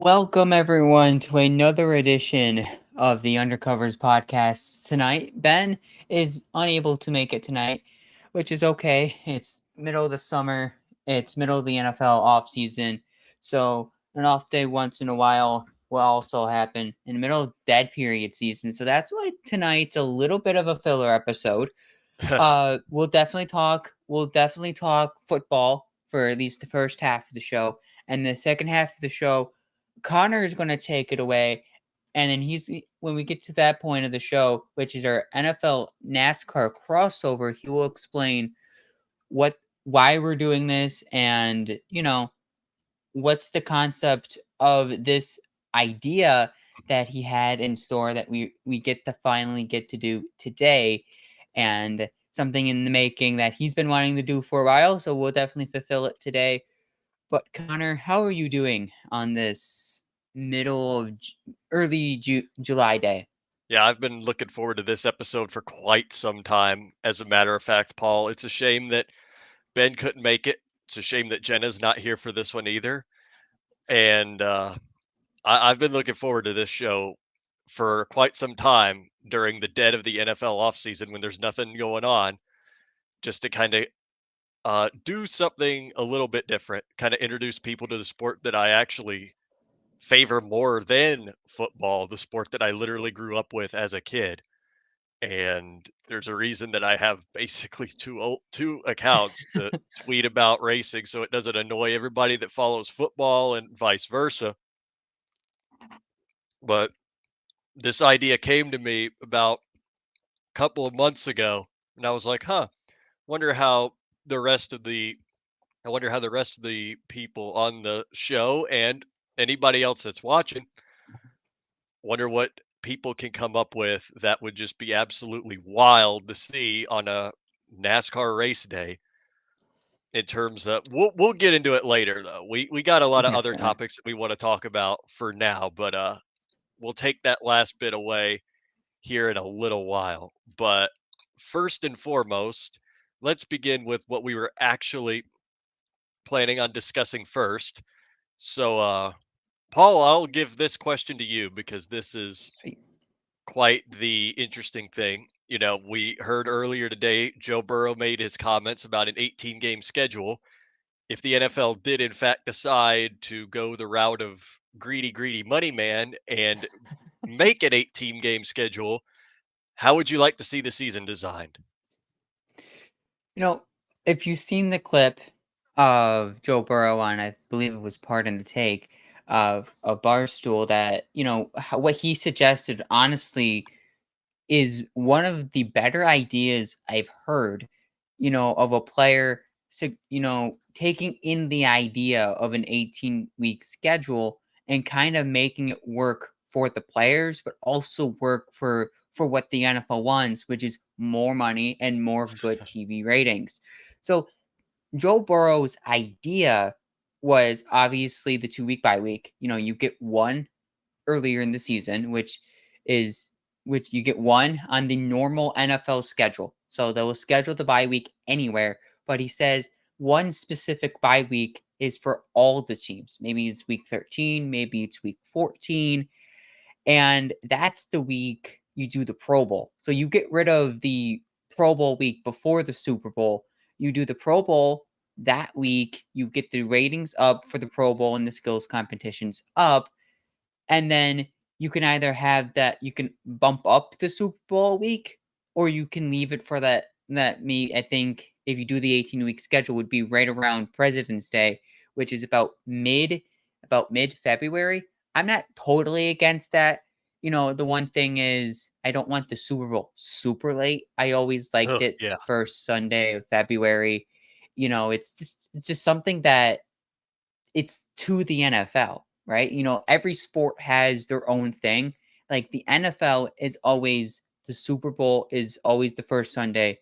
Welcome everyone to another edition of the Undercovers podcast. Tonight, Ben is unable to make it tonight, which is okay. It's middle of the summer. It's middle of the NFL offseason. So an off day once in a while will also happen in the middle of dead period season. So that's why tonight's a little bit of a filler episode. We'll definitely talk football for at least the first half of the show. And the second half of the show, Connor is going to take it away. And then when we get to that point of the show, which is our NFL NASCAR crossover, he will explain why we're doing this and, what's the concept of this idea that he had in store that we get to finally get to do today, and something in the making that he's been wanting to do for a while, so we'll definitely fulfill it today. But Connor, how are you doing on this middle of early July day? Yeah, I've been looking forward to this episode for quite some time. As a matter of fact, Paul, it's a shame that Ben couldn't make it. It's a shame that Jenna's not here for this one either. And I've been looking forward to this show for quite some time during the dead of the NFL offseason when there's nothing going on, just to kind of do something a little bit different, kind of introduce people to the sport that I actually favor more than football, the sport that I literally grew up with as a kid. And there's a reason that I have basically two accounts to tweet about racing, so it doesn't annoy everybody that follows football and vice versa. But this idea came to me about a couple of months ago, and I was like, "Huh, wonder how the rest of the I wonder how the rest of the people on the show and anybody else that's watching wonder what people can come up with that would just be absolutely wild to see on a NASCAR race day." In terms of we'll get into it later though. We got a lot of Yeah, other fair. topics that we want to talk about for now, but we'll take that last bit away here in a little while. But first and foremost, let's begin with what we were actually planning on discussing first. So Paul, I'll give this question to you because this is Sweet. quite the interesting thing. We heard earlier today Joe Burrow made his comments about an 18 game schedule. If the NFL did in fact decide to go the route of greedy money man and make an 18 game schedule, how would you like to see the season designed? You know, if you've seen the clip of Joe Burrow on, I believe it was Part in the Take, of a Barstool, that, what he suggested, honestly, is one of the better ideas I've heard, of a player, taking in the idea of an 18-week schedule and kind of making it work for the players, but also work for what the NFL wants, which is more money and more good TV ratings. So Joe Burrow's idea was obviously the 2 week bye week. You get one earlier in the season, is which you get one on the normal NFL schedule. So they will schedule the bye week anywhere, but he says one specific bye week is for all the teams. Maybe it's week 13, maybe it's week 14, and that's the week you do the Pro Bowl. So you get rid of the Pro Bowl week before the Super Bowl. You do the Pro Bowl that week, you get the ratings up for the Pro Bowl and the skills competitions up, and then you can either have that, you can bump up the Super Bowl week, or you can leave it for I think if you do the 18-week schedule, would be right around President's Day, which is about mid February. I'm not totally against that. The one thing is I don't want the Super Bowl super late. I always liked Oh, it yeah. the first Sunday of February. It's just something that it's to the NFL, right? Every sport has their own thing. Like the NFL is always the Super Bowl is always the first Sunday,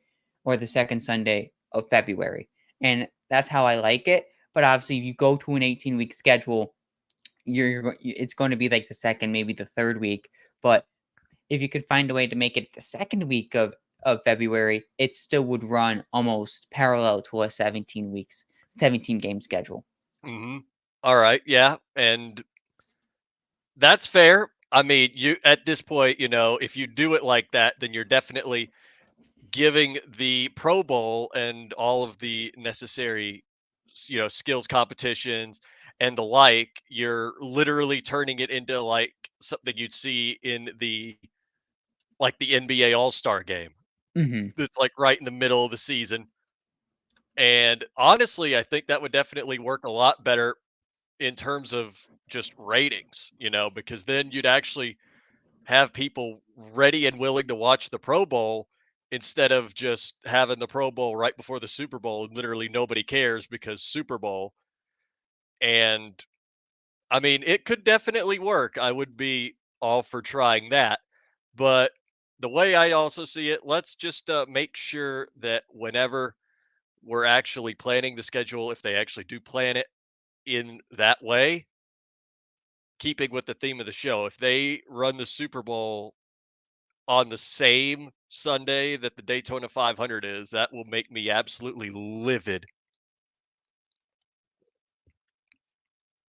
or the second Sunday of February. And that's how I like it. But obviously, if you go to an 18-week schedule, it's going to be like the second, maybe the third week. But if you could find a way to make it the second week of February, it still would run almost parallel to a 17 game schedule. Mhm. Alright, yeah, and that's fair. I mean, you at this point, if you do it like that, then you're definitely giving the Pro Bowl and all of the necessary, skills competitions and the like, you're literally turning it into like something you'd see in the NBA All-Star game. Hmm. It's like right in the middle of the season. And honestly, I think that would definitely work a lot better in terms of just ratings, because then you'd actually have people ready and willing to watch the Pro Bowl instead of just having the Pro Bowl right before the Super Bowl and literally nobody cares because Super Bowl. And I mean, it could definitely work. I would be all for trying that. But the way I also see it, let's just make sure that whenever we're actually planning the schedule, if they actually do plan it in that way, keeping with the theme of the show, if they run the Super Bowl on the same Sunday that the Daytona 500 is, that will make me absolutely livid.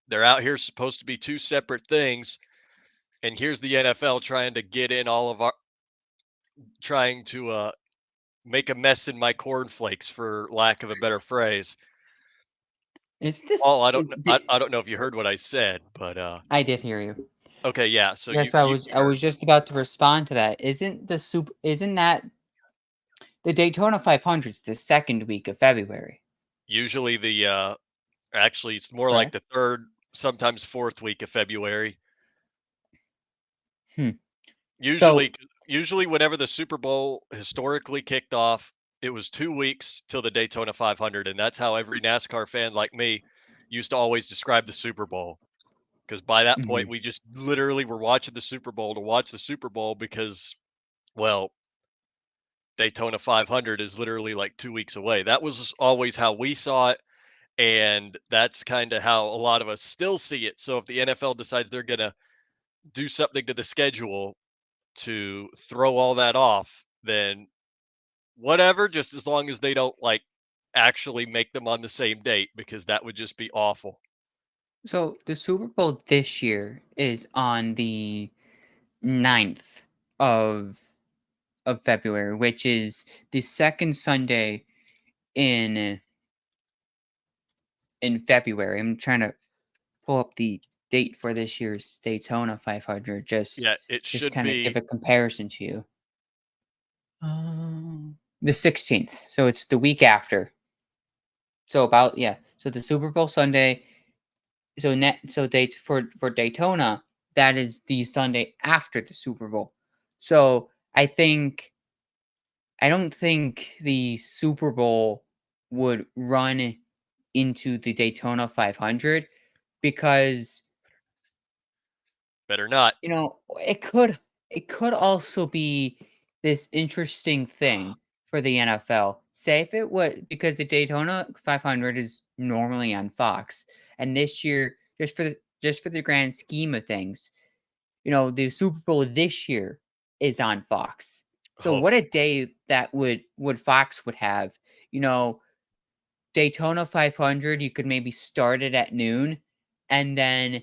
They're out here supposed to be two separate things, and here's the NFL trying to get in all of our trying to make a mess in my cornflakes, for lack of a better phrase. Is this? Paul, I don't know if you heard what I said, but I did hear you. okay, yeah. So That's you why you I heard. was just about to respond to that. Isn't that the Daytona 500's the second week of February, Usually actually it's more like correct? the third, sometimes fourth week of February. Hmm. So, Usually whenever the Super Bowl historically kicked off, it was 2 weeks till the Daytona 500, and that's how every NASCAR fan like me used to always describe the Super Bowl. Because by that point, mhm. we just literally were watching the Super Bowl to watch the Super Bowl because, well, Daytona 500 is literally like 2 weeks away. That was always how we saw it, and that's kinda how a lot of us still see it. So if the NFL decides they're gonna do something to the schedule to throw all that off, then whatever, just as long as they don't, like, actually make them on the same date, because that would just be awful. So the Super Bowl this year is on the 9th of February, which is the second Sunday in February. I'm trying to pull up the date for this year's Daytona 500 Yeah, it just should kind of be give a comparison to you. The 16th. So it's the week after. So about yeah. So the Super Bowl Sunday. So date for Daytona, that is the Sunday after the Super Bowl. So I don't think the Super Bowl would run into the Daytona 500 because better not. it could also be this interesting thing for the NFL. Say if it was because the Daytona 500 is normally on Fox, and this year, just for the grand scheme of things, the Super Bowl this year is on Fox. So Oh, what a day that would Fox would have. You know, Daytona 500, you could maybe start it at noon, and then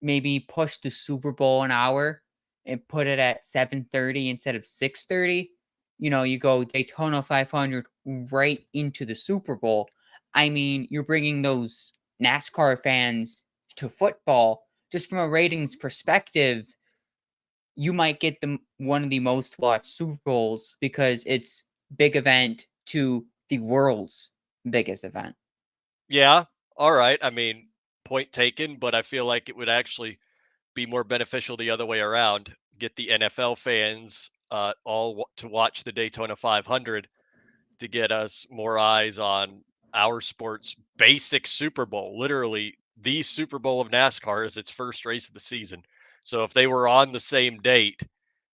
maybe push the Super Bowl an hour and put it at 7:30 instead of 6:30. You go Daytona 500 right into the Super Bowl. I mean, you're bringing those NASCAR fans to football. Just from a ratings perspective, you might get one of the most watched Super Bowls because it's big event to the world's biggest event. yeah, alright, I mean, point taken, but I feel like it would actually be more beneficial the other way around. Get the NFL fans, all to watch the Daytona 500 to get us more eyes on our sport's basic Super Bowl. Literally, the Super Bowl of NASCAR is its first race of the season. So if they were on the same date,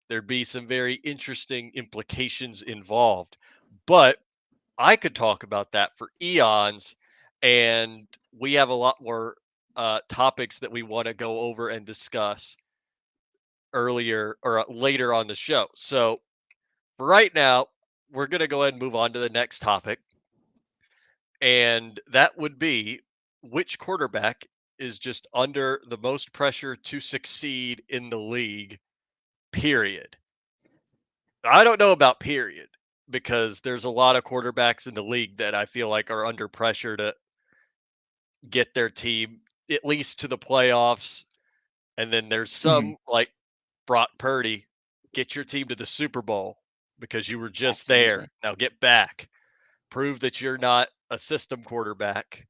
there'd be some very interesting implications involved. But I could talk about that for eons, and we have a lot more topics that we want to go over and discuss earlier or later on the show. So for right now, we're going to go ahead and move on to the next topic, and that would be which quarterback is just under the most pressure to succeed in the league, period. I don't know about period because there's a lot of quarterbacks in the league that I feel like are under pressure to get their team at least to the playoffs. And then there's Mhm. some like Brock Purdy, get your team to the Super Bowl because you were just there. Absolutely. Now get back. Prove that you're not a system quarterback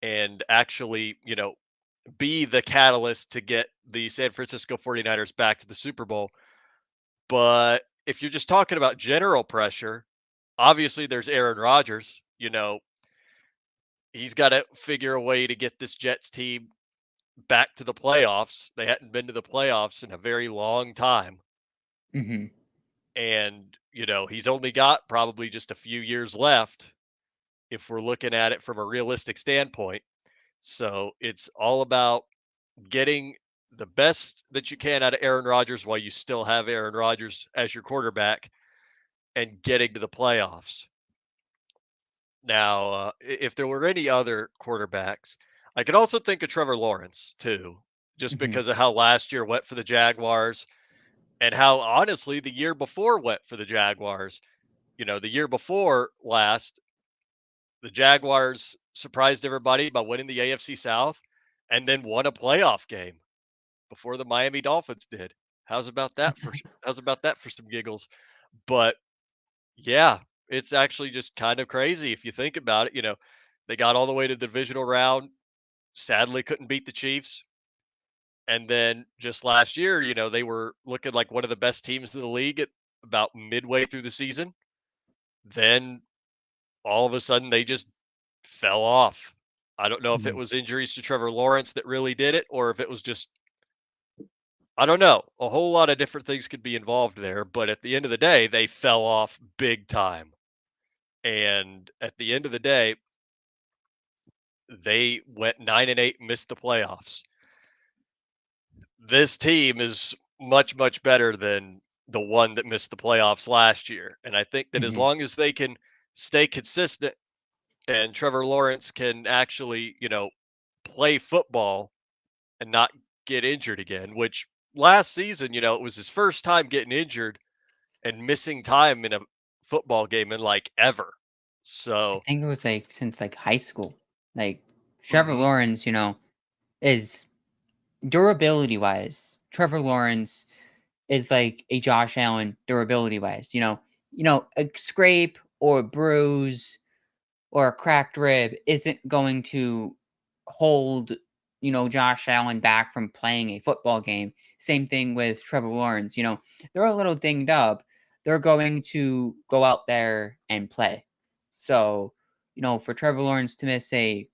and actually, be the catalyst to get the San Francisco 49ers back to the Super Bowl. But if you're just talking about general pressure, obviously there's Aaron Rodgers. He's got to figure a way to get this Jets team back to the playoffs. They hadn't been to the playoffs in a very long time. Mhm. And, he's only got probably just a few years left if we're looking at it from a realistic standpoint. So it's all about getting the best that you can out of Aaron Rodgers while you still have Aaron Rodgers as your quarterback and getting to the playoffs. Now, if there were any other quarterbacks, I could also think of Trevor Lawrence too, just Mhm. because of how last year went for the Jaguars and how honestly the year before went for the Jaguars. The year before last, the Jaguars surprised everybody by winning the AFC South and then won a playoff game before the Miami Dolphins did. How's about that for some giggles? But yeah, it's actually just kind of crazy if you think about it. They got all the way to the divisional round, sadly couldn't beat the Chiefs. And then just last year, they were looking like one of the best teams in the league at about midway through the season. Then all of a sudden they just fell off. I don't know if it Mhm. was injuries to Trevor Lawrence that really did it or if it was just I don't know. A whole lot of different things could be involved there, but at the end of the day, they fell off big time. And at the end of the day, they went 9-8, missed the playoffs. This team is much, much better than the one that missed the playoffs last year. And I think that as Mhm. long as they can stay consistent and Trevor Lawrence can actually, play football and not get injured again, which last season, it was his first time getting injured and missing time in a football game in like ever. I So, think it was, like, since, like, high school. Like, Trevor mhm, Lawrence, is durability-wise, Trevor Lawrence is like a Josh Allen durability-wise, a scrape or a bruise or a cracked rib isn't going to hold, Josh Allen back from playing a football game. Same thing with Trevor Lawrence. They're a little dinged up. They're going to go out there and play. So, for Trevor Lawrence to miss a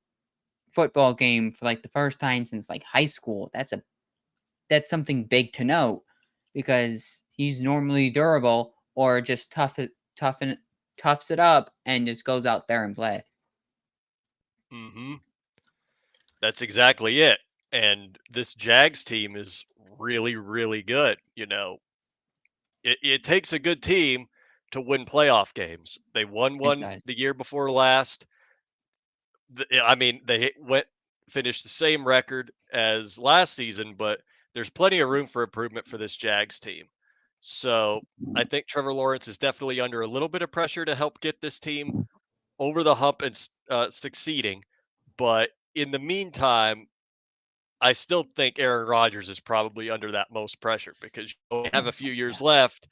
football game for like the first time since like high school, that's something big to note because he's normally durable or just toughs it up and just goes out there and play. mhm, that's exactly it. And this Jags team is really, really good. It takes a good team to win playoff games. They won It one does. the year before last. I mean, they finished the same record as last season, but there's plenty of room for improvement for this Jags team. So I think Trevor Lawrence is definitely under a little bit of pressure to help get this team over the hump and succeeding. But in the meantime, I still think Aaron Rodgers is probably under that most pressure because you only have a Most few likely, years yeah. left.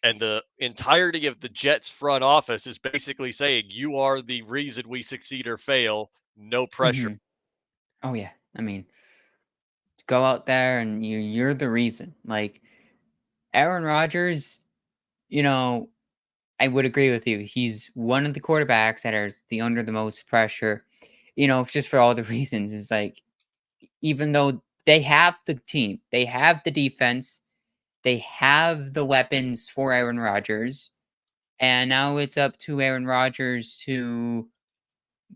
And the entirety of the Jets front office is basically saying, you are the reason we succeed or fail. No pressure. Mhm. Oh, yeah. I mean, go out there and you're the reason. Like, Aaron Rodgers, you know, I would agree with you. He's one of the quarterbacks that is the under the most pressure, just for all the reasons. Is like, even though they have the team, they have the defense, they have the weapons for Aaron Rodgers, And now it's up to Aaron Rodgers to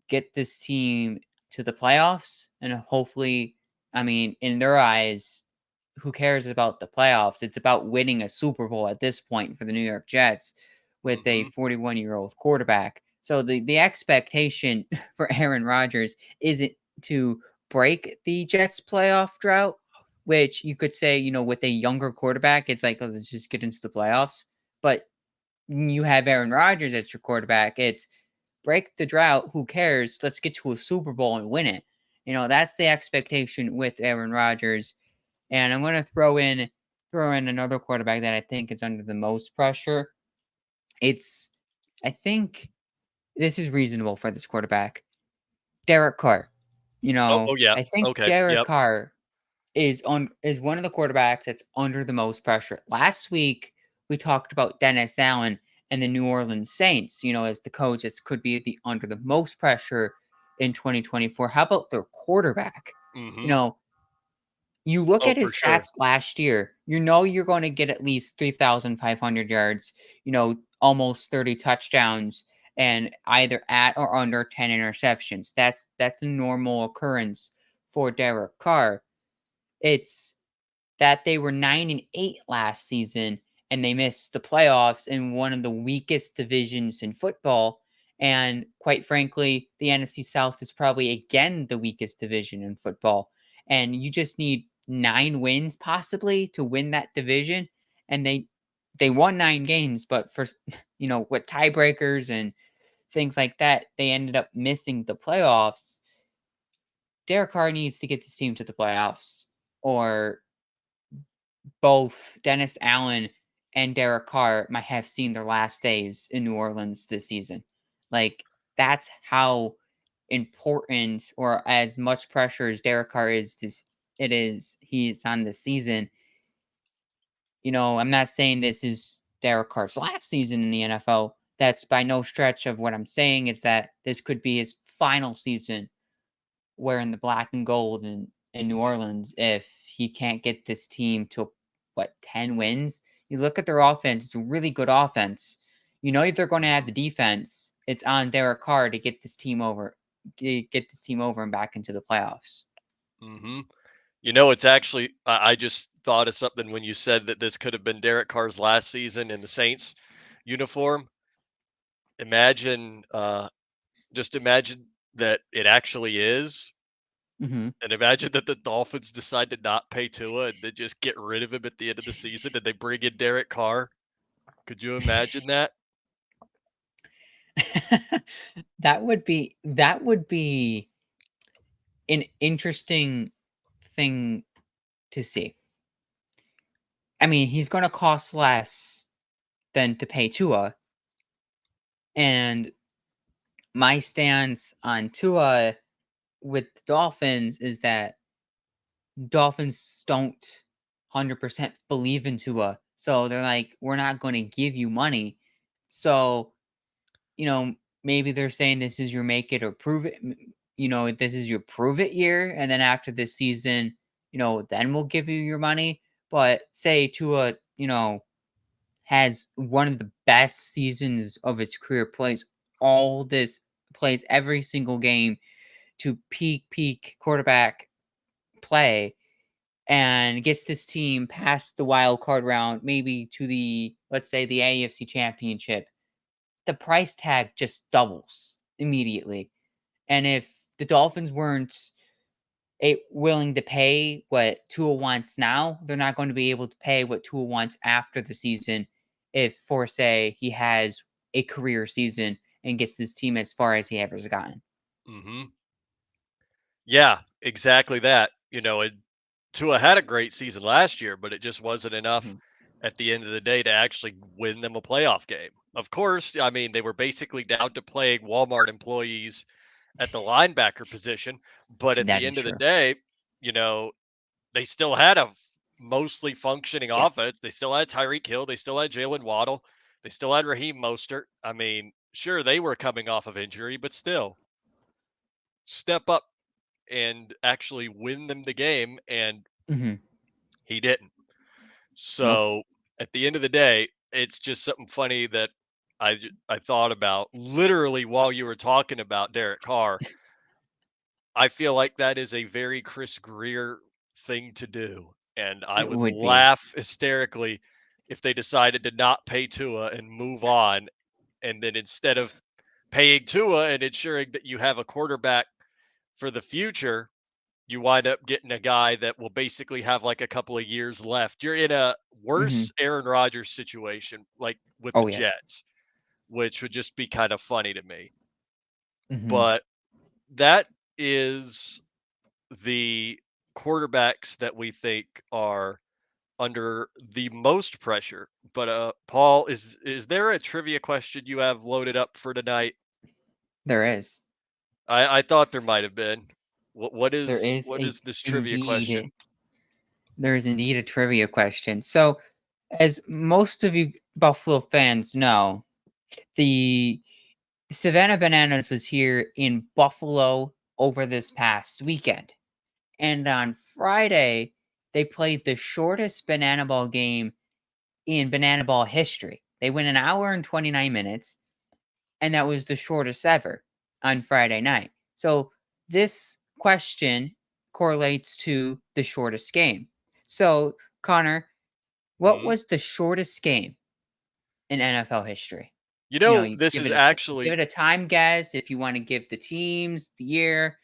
get this team to the playoffs, and hopefully, I mean, in their eyes, who cares about the playoffs? It's about winning a Super Bowl at this point for the New York Jets with a Mhm. 41-year-old quarterback. So the expectation for Aaron Rodgers isn't to break the Jets playoff drought, which you could say, with a younger quarterback, it's like, oh, let's just get into the playoffs. But you have Aaron Rodgers as your quarterback, it's break the drought. Who cares? Let's get to a Super Bowl and win it. That's the expectation with Aaron Rodgers. And I'm going to throw in another quarterback that I think is under the most pressure. It's I think this is reasonable for this quarterback, Derek Carr. Oh, yeah. I think Okay. Derek Yep. Carr is one of the quarterbacks that's under the most pressure. Last week we talked about Dennis Allen and the New Orleans Saints, as the coach that could be under the most pressure in 2024. How about their quarterback? You Mhm. know, you look Oh, at for his sure. stats last year, you're going to get at least 3,500 yards, almost 30 touchdowns, and either at or under 10 interceptions. That's a normal occurrence for Derek Carr. It's that they were 9-8 last season and they missed the playoffs in one of the weakest divisions in football. And quite frankly, the NFC South is probably again the weakest division in football. And you just need 9 wins possibly to win that division. And they won 9 games, but for with tiebreakers and things like that, they ended up missing the playoffs. Derek Carr needs to get this team to the playoffs, or both Dennis Allen and Derek Carr might have seen their last days in New Orleans this season. Like, that's how important or as much pressure as Derek Carr is he's on the season. I'm not saying this is Derek Carr's last season in the NFL. That's by no stretch of what I'm saying. Is that this could be his final season wearing the black and gold in New Orleans if he can't get this team to, what, 10 wins? You look at their offense, it's a really good offense. They're going to have Mhm. the defense. It's on Derek Carr to get this team over and back into the playoffs. Mhm. It's actually I just thought of something when you said that this could have been Derek Carr's last season in the Saints uniform. Imagine, just imagine that it actually is, Mhm. and imagine that the Dolphins decide to not pay Tua and then just get rid of him at the end of the season, and they bring in Derek Carr. Could you imagine that? That would be an interesting thing to see. I mean, he's going to cost less than to pay Tua, and my stance on Tua with the Dolphins is that Dolphins don't 100% believe in Tua. So they're like, we're not going to give you money. So, you know, maybe they're saying this is your make it or prove it. This is your prove it year. And then after this season, then we'll give you your money. But say Tua, has one of the best seasons of his career, plays every single game to peak quarterback play, and gets this team past the wild card round, maybe to the, let's say, the AFC Championship. The price tag just doubles immediately. And if the Dolphins weren't willing to pay what Tua wants now, they're not going to be able to pay what Tua wants after the season if, for say, he has a career season and gets this team as far as he ever has gotten. Mhm. Yeah, exactly that. Tua had a great season last year, but it just wasn't enough Mhm. at the end of the day to actually win them a playoff game. Of course, I mean, they were basically down to playing Walmart employees at the linebacker position, but at That the is end of the true. day, you know, they still had a mostly functioning Yeah. offense. They still had Tyreek Hill, they still had Jalen Waddle, they still had Raheem Mostert. I mean, sure, they were coming off of injury, but still step up and actually win them the game, and Hmm. he didn't. Nope. So at the end of the day, it's just something funny that I thought about literally while you were talking about Derek Carr. I feel like that is a very Chris Greer thing to do, and I It would would be. laugh hysterically if they decided to not pay Tua and move on, and then instead of paying Tua and ensuring that you have a quarterback for the future, you wind up getting a guy that will basically have like a couple of years left. You're in a Mhm. worse Aaron Rodgers situation, like with the Oh, yeah. Jets, which would just be kind of funny to me. Mhm. But that is the quarterbacks that we think are under the most pressure. But Paul, is there a trivia question you have loaded up for tonight? There is. I thought there might have been. What There is is what a is this trivia indeed question? there is indeed a trivia question. So, as most of you Buffalo fans know, the Savannah Bananas was here in Buffalo over this past weekend. And on Friday, they played the shortest banana ball game in banana ball history. They went an hour and 29 minutes, and that was the shortest ever on Friday night. So this question correlates to the shortest game. So, Connor, what Mhm. was the shortest game in NFL history? You You know, know, you this give is it give actually it a time guess if you want to give the teams, the year,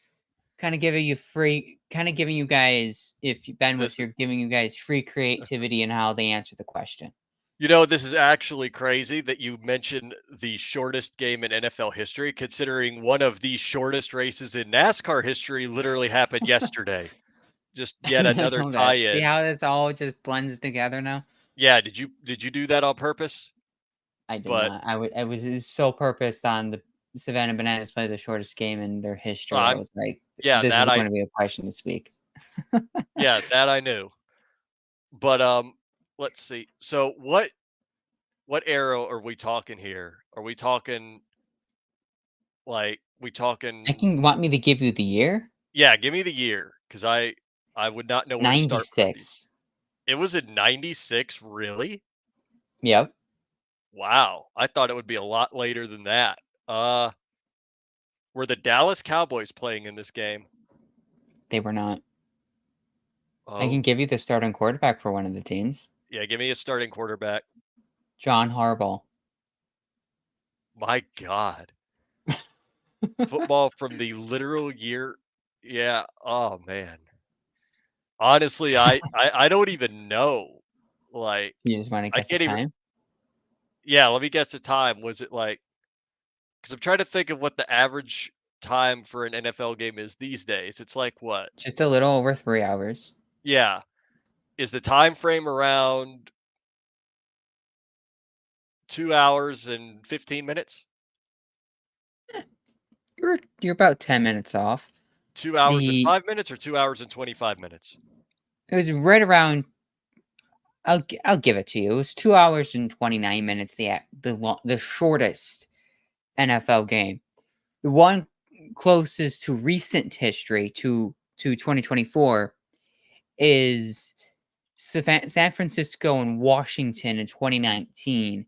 kind of giving you free kind of giving you guys if Ben was this here giving you guys free creativity in how they answer the question. this is actually crazy that you mentioned the shortest game in NFL history, considering one of the shortest races in NASCAR history literally happened yesterday. Just yet I another know that. See tie-in. how this all just blends together now? Yeah, did you do that on purpose? I did But not. I was so purposed on the Savannah Bananas play the shortest game in their history. I I'm was like, yeah, this that is I going to be a question this week. that I knew. But let's see. So what era are we talking here? Are we talking like we I talking can want me to give you the year? Yeah, give me the year cuz I would not know where to start from these. 96. It was in 96, really? Yep, Wow. I thought it would be a lot later than that. Uh were the Dallas Cowboys playing in this game? they were not. I can Oh, give you the starting quarterback for one of the teams. yeah, give me a starting quarterback. John Harbaugh. My god. Football from the literal year. Yeah, oh man. Honestly, I don't even know. Like, You just want to I guess the can't even time? Yeah, let me guess the time. Was it like? Because 'cause I'm trying to think of what the average time for an NFL game is these days. It's like what? Just a little over 3 hours. Yeah. Is the time frame around 2 hours and 15 minutes? You're about 10 minutes off. 2 hours and The 5 minutes or 2 hours and 25 minutes? It was right around I'll give it to you. It was 2 hours and 29 minutes, the shortest NFL game. The one closest to recent history to 2024 is San Francisco and Washington in 2019.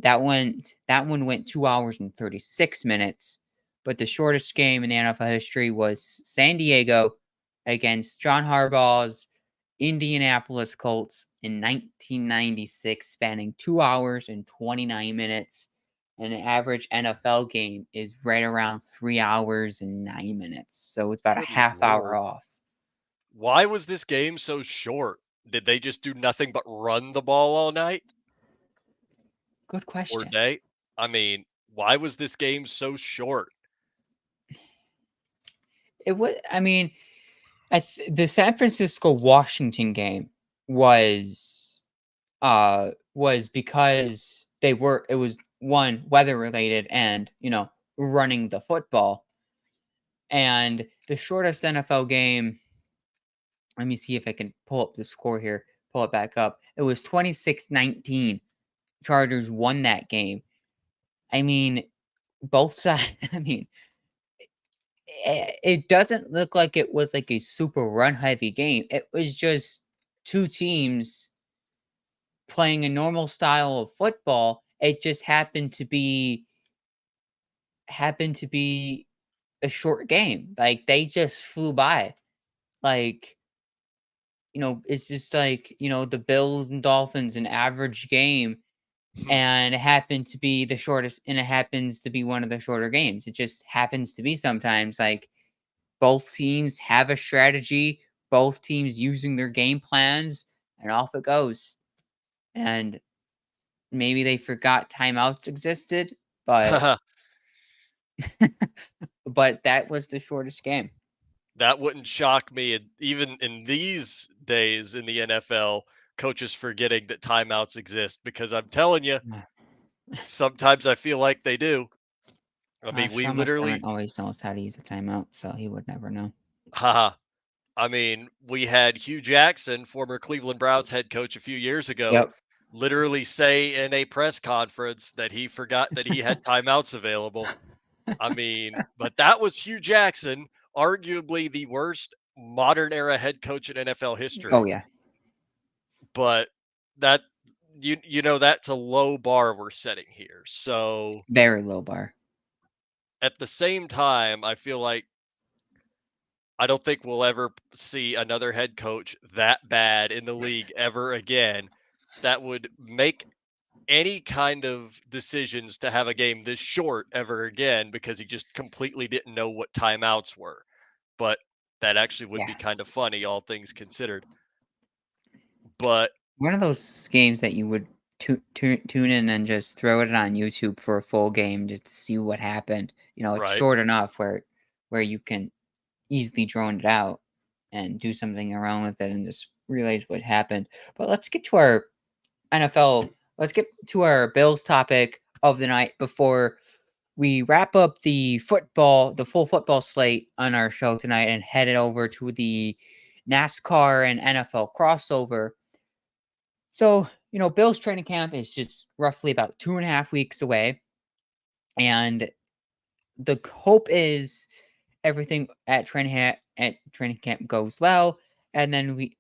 That one went 2 hours and 36 minutes, but the shortest game in the NFL history was San Diego against John Harbaugh's Indianapolis Colts in 1996, spanning 2 hours and 29 minutes. And an average NFL game is right around 3 hours and 9 minutes. So it's about a Good half hour lord. off. Why was this game so short? Did they just do nothing but run the ball all night Good or question. day? I mean, why was this game so short? It was I mean, the San Francisco Washington game was because it was one weather related and, running the football. And the shortest NFL game, let me see if I can pull up the score here, pull it back up. It was 26-19. Chargers won that game. I mean, both sides, I mean, it doesn't look like it was like a super run heavy game. It was just two teams playing a normal style of football It just happened to be a short game. Like, they just flew by. Like, it's just like, the Bills and Dolphins, an average game, and it happened to be the shortest, and it happens to be one of the shorter games. It just happens to be sometimes, like, both teams have a strategy, both teams using their game plans, and off it goes. And maybe they forgot timeouts existed, but that was the shortest game. That wouldn't shock me, and even in these days in the NFL, coaches forgetting that timeouts exist because I'm telling you, sometimes I feel like they do. I mean, we Sean McDermott literally always knows how to use a timeout, so he would never know. haha. I mean, we had Hugh Jackson, former Cleveland Browns head coach a few years ago, Yep. literally say in a press conference that he forgot that he had timeouts available. I mean, but that was Hugh Jackson, arguably the worst modern era head coach in NFL Oh, history. yeah. But that that's a low bar we're setting here. So Very low bar. at the same time, I feel like I don't think we'll ever see another head coach that bad in the league ever again that would make any kind of decisions to have a game this short ever again because he just completely didn't know what timeouts were. But that actually would Yeah. be kind of funny, all things considered. But One of those games that you would tune in and just throw it on YouTube for a full game just to see what happened. It's right, short enough where you can easily drone it out and do something around with it and just realize what happened. But let's get to our NFL. Let's get to our Bills topic of the night before we wrap up the full football slate on our show tonight and head it over to the NASCAR and NFL crossover. So, Bills training camp is just roughly about 2.5 weeks away. And the hope is everything at training camp goes well. And then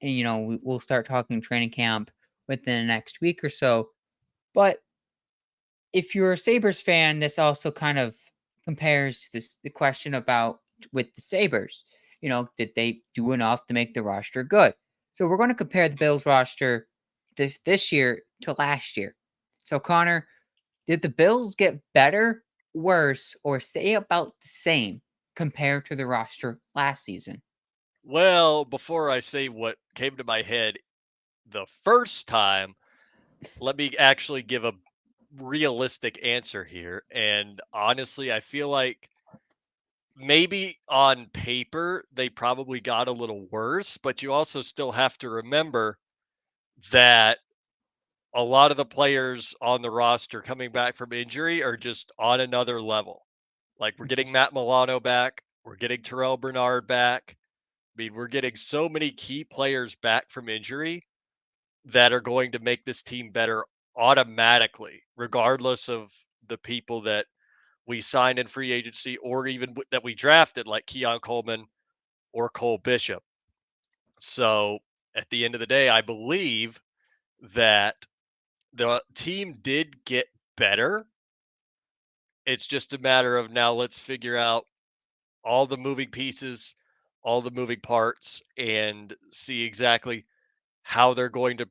we'll start talking training camp within the next week or so. But if you're a Sabres fan, this also kind of compares to the question about with the Sabres. Did they do enough to make the roster good? So we're going to compare the Bills roster this year to last year. So Connor, did the Bills get better, worse, or stay about the same compared to the roster last season? well, before I say what came to my head the first time, let me actually give a realistic answer here. And honestly, I feel like maybe on paper they probably got a little worse, but you also still have to remember that a lot of the players on the roster coming back from injury are just on another level. Like we're getting Matt Milano back, we're getting Terrell Bernard back. I mean, we're getting so many key players back from injury that are going to make this team better automatically, regardless of the people that we signed in free agency or even that we drafted, like Keon Coleman or Cole Bishop. So at the end of the day, I believe that the team did get better. It's just a matter of now let's figure out all the moving pieces, all the moving parts, and see exactly how they're going to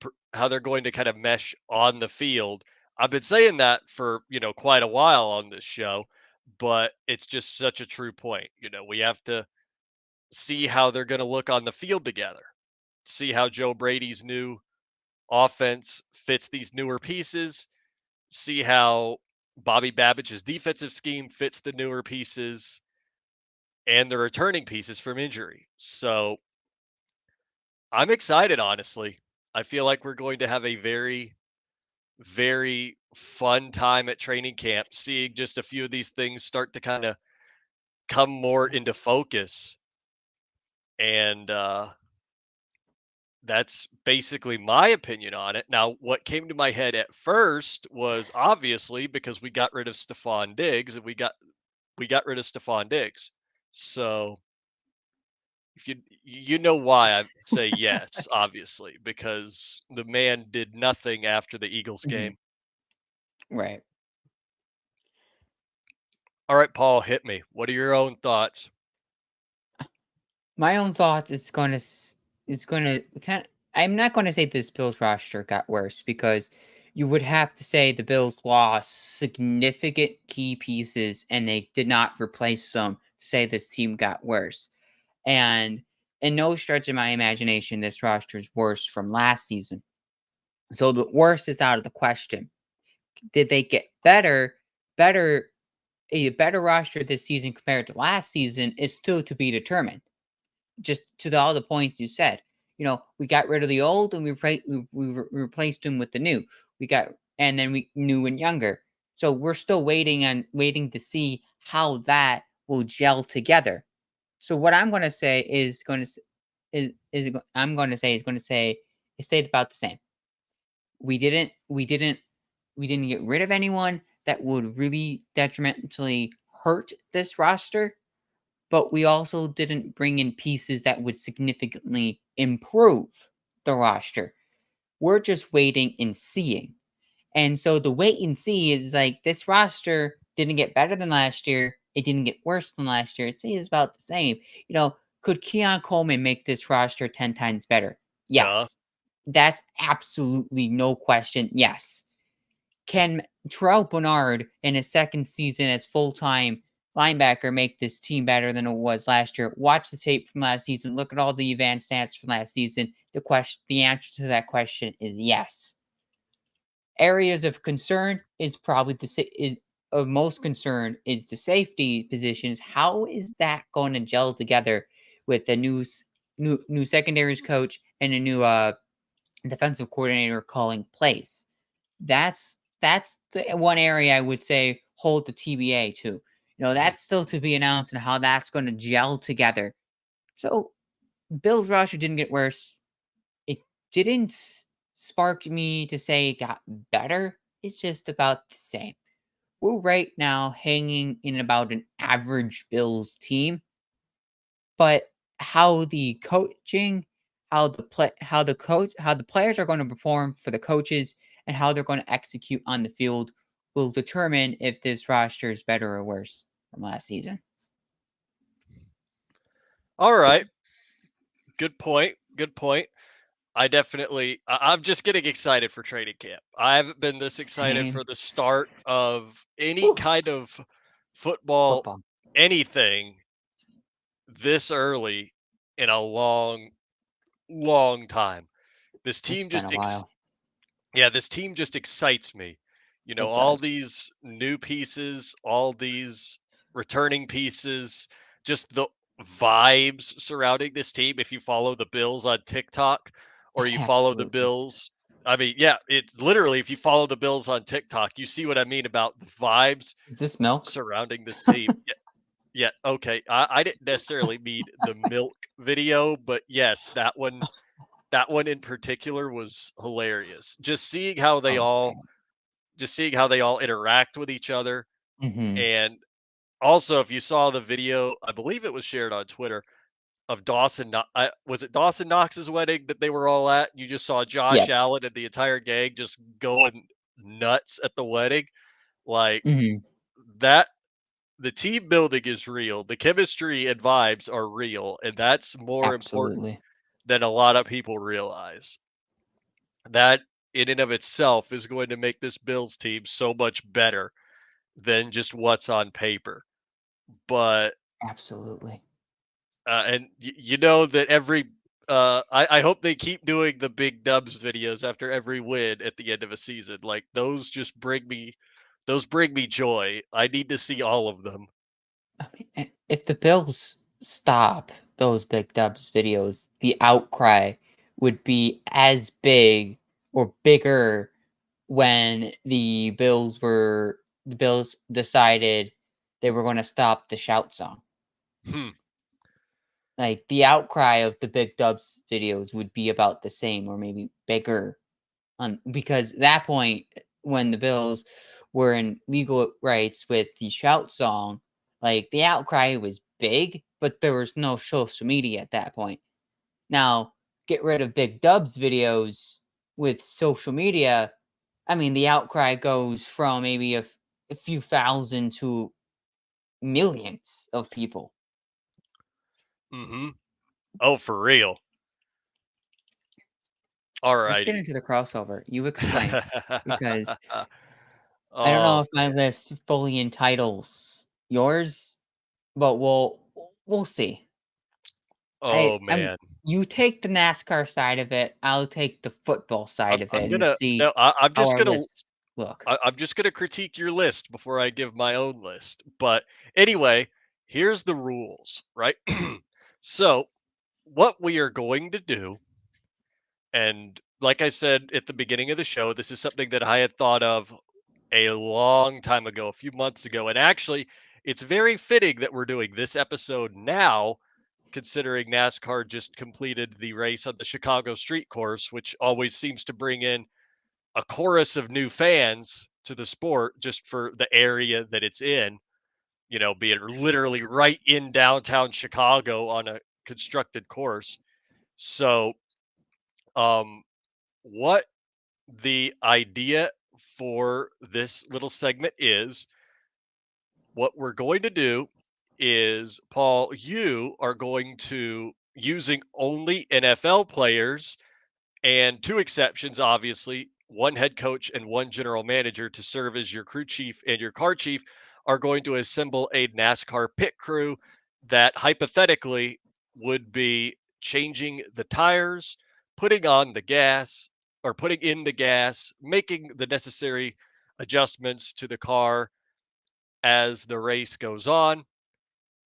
kind of mesh on the field. I've been saying that for, quite a while on this show, but it's just such a true point. We have to see how they're going to look on the field together. See how Joe Brady's new offense fits these newer pieces, see how Bobby Babbitt's defensive scheme fits the newer pieces and the returning pieces from injury. So, I'm excited honestly. I feel like we're going to have a very very fun time at training camp, seeing just a few of these things start to kind of come more into focus. And that's basically my opinion on it. Now, what came to my head at first was obviously because we got rid of Stephon Diggs and we got rid of Stephon Diggs. So if you know why I say yes, obviously, because the man did nothing after the Eagles Mhm. game. Right. All right, Paul, hit me. What are your own thoughts? My own thoughts, it's gonna kind I'm not gonna say this Bills roster got worse because you would have to say the Bills lost significant key pieces and they did not replace them to say this team got worse. And in no stretch of my imagination, this roster is worse from last season. So the worst is out of the question. Did they get better, a better roster this season compared to last season is still to be determined. Just to all the points you said. We got rid of the old and we replaced them with the new. We got and then we new and younger. So we're still waiting to see how that will gel together. So what I'm going to say is going to I'm going to say is going to say it stayed about the same. We didn't get rid of anyone that would really detrimentally hurt this roster, but we also didn't bring in pieces that would significantly improve the roster. We're just waiting and seeing. And so the wait and see is like this roster didn't get better than last year. It didn't get worse than last year. It's about the same. Could Keon Coleman make this roster 10 times better? Duh. Yes. That's absolutely no question. Yes. Can Terrell Bernard in his second season as full-time linebacker make this team better than it was last year? Watch the tape from last season. Look at all the advanced stats from last season. The answer to that question is yes. Areas of concern is probably is of most concern is the safety positions. How is that going to gel together with the new secondaries coach and a new defensive coordinator calling plays? That's the one area I would say hold the TBA to. That's still to be announced and how that's going to gel together. So Bill's roster didn't get worse. It didn't spark me to say it got better. It's just about the same. We're right now hanging in about an average Bills team, but how the coaching, how the players are going to perform for the coaches, and how they're going to execute on the field will determine if this roster is better or worse from last season. All right. Good point. Good point. I'm just getting excited for training camp. I haven't been this excited Same. for the start of any Whew, kind of football, football. anything this early in a long, long time. This It's team been just a while. Yeah, this team just excites me. It All does. these new pieces, all these returning pieces, just the vibes surrounding this team. If you follow the Bills on TikTok or you follow the Absolutely. Bills, I mean, yeah, it's literally if you follow the Bills on TikTok, you see what I mean about the vibes Is this milk? surrounding this team. Yeah, yeah, okay. I didn't necessarily mean the milk video, but yes, that one in particular was hilarious. Oh, Just seeing how they all interact with each other, mm-hmm. and also if you saw the video, I believe it was shared on Twitter of was it Dawson Knox's wedding that they were all at? You just saw Josh Yep. Allen and the entire gang just going nuts at the wedding. Like Mm-hmm. that the team building is real. The chemistry and vibes are real, and that's more important Absolutely. than a lot of people realize. That in and of itself is going to make this Bills team so much better than just what's on paper. But Absolutely. you know that I hope they keep doing the big dubs videos after every win at the end of a season. Like those bring me joy. I need to see all of them. I mean, if the Bills stop those big dubs videos, the outcry would be as big or bigger when the Bills decided they were going to stop the shout song. Hmm. Like the outcry of the big dubs videos would be about the same or maybe bigger. Because at that point, when the Bills were in legal rights with the shout song, like the outcry was big, but there was no social media at that point. Now, get rid of Big Dub's videos with social media. I mean, the outcry goes from maybe a few thousand to millions of people. Mhm. Oh, for real. Let's get Alrighty. into the crossover. You explain, because I don't know Oh, if my list fully entitles yours, but we'll see. oh, I'm man. You take the NASCAR side of it, I'll take the football side of I'm it and gonna see no, I'm how just our gonna lists look. I'm just gonna critique your list before I give my own list. But anyway, here's the rules, right? So, what we are going to do, and like I said at the beginning of the show, this is something that I had thought of a long time ago, a few months ago. And actually, it's very fitting that we're doing this episode now, considering NASCAR just completed the race on the Chicago street course, which always seems to bring in a chorus of new fans to the sport just for the area that it's in, being literally right in downtown Chicago on a constructed course. So, um, what the idea for this little segment is, what we're going to do is, Paul, you are going to, using only NFL players and two exceptions, obviously, one head coach and one general manager to serve as your crew chief and your car chief, are going to assemble a NASCAR pit crew that hypothetically would be changing the tires, putting on the gas, or putting in the gas, making the necessary adjustments to the car as the race goes on.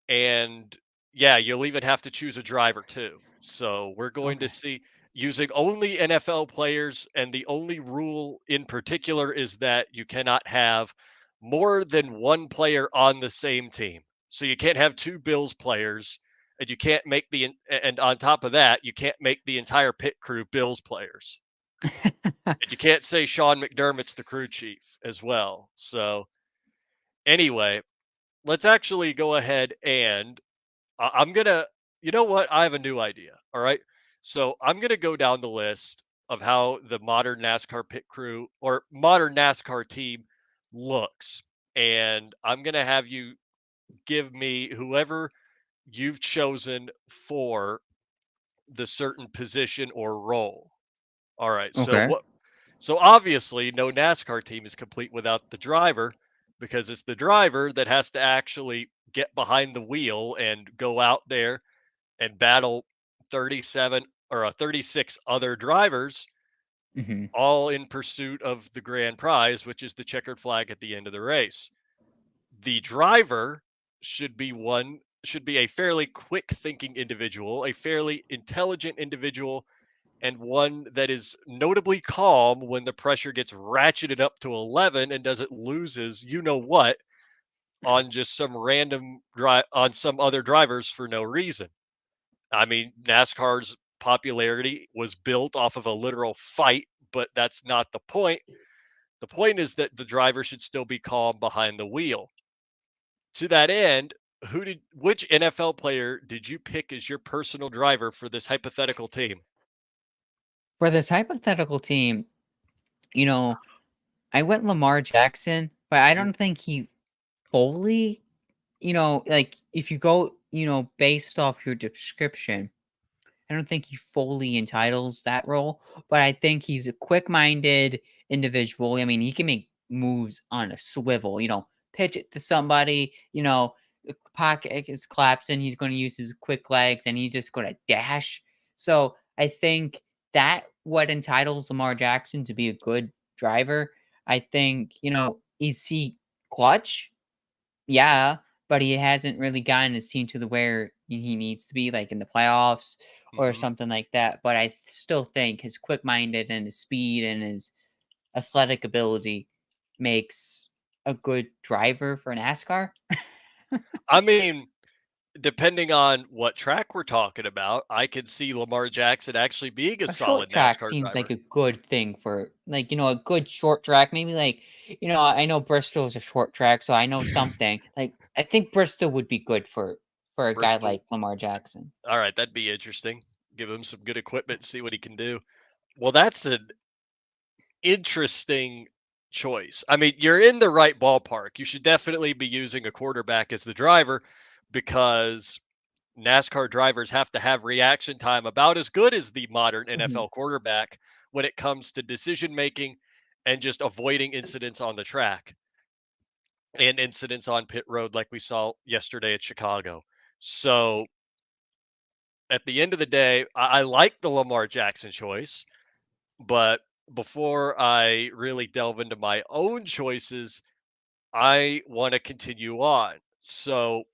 And yeah, you'll even have to choose a driver too. So we're going to Okay. see, using only NFL players, and the only rule in particular is that you cannot have more than one player on the same team. So you can't have two Bills players, and you can't make and on top of that, you can't make the entire pit crew Bills players. And you can't say Sean McDermott's the crew chief as well. So anyway, let's actually go ahead and I'm gonna, you know what? I have a new idea. All right. So I'm gonna go down the list of how the modern NASCAR pit crew or modern NASCAR team looks. And I'm gonna have you give me whoever you've chosen for the certain position or role. All right. Okay. So obviously no NASCAR team is complete without the driver, because it's the driver that has to actually get behind the wheel and go out there and battle 37 or 36 other drivers, Mhm. all in pursuit of the grand prize, which is the checkered flag at the end of the race. The driver should be a fairly quick thinking individual, a fairly intelligent individual, and one that is notably calm when the pressure gets ratcheted up to 11 and doesn't loses you know what on just some random drive on some other drivers for no reason. I mean, NASCAR's popularity was built off of a literal fight, but that's not the point. The point is that the driver should still be calm behind the wheel. To that end, which NFL player did you pick as your personal driver for this hypothetical team? For this hypothetical team, you know, I went Lamar Jackson, but I Mm, don't think he fully, like, if you go, based off your description, I don't think he fully entitles that role, but I think he's a quick-minded individual. I mean, he can make moves on a swivel, pitch it to somebody, the pocket is collapsing, he's gonna use his quick legs, and he's just gonna dash. So, I think that what entitles Lamar Jackson to be a good driver. I think, is he clutch? Yeah, but he hasn't really gotten his team to the where he needs to be, like in the playoffs or mhm. something like that. But I still think his quick-minded and his speed and his athletic ability makes a good driver for NASCAR. I mean, depending on what track we're talking about, I could see Lamar Jackson actually being a A short solid track NASCAR seems like driver. a good thing for, like, a good short track. Maybe like, I know Bristol is a short track, so I know something. Like, I think Bristol would be good for a guy Bristol. like Lamar Jackson. All right, that'd be interesting. Give him some good equipment, see what he can do. Well, that's an interesting choice. I mean, you're in the right ballpark. You should definitely be using a quarterback as the driver because NASCAR drivers have to have reaction time about as good as the modern Mhm. NFL quarterback when it comes to decision making and just avoiding incidents on the track and incidents on pit road like we saw yesterday at Chicago. So at the end of the day, I like the Lamar Jackson choice, but before I really delve into my own choices, I want to continue on. So,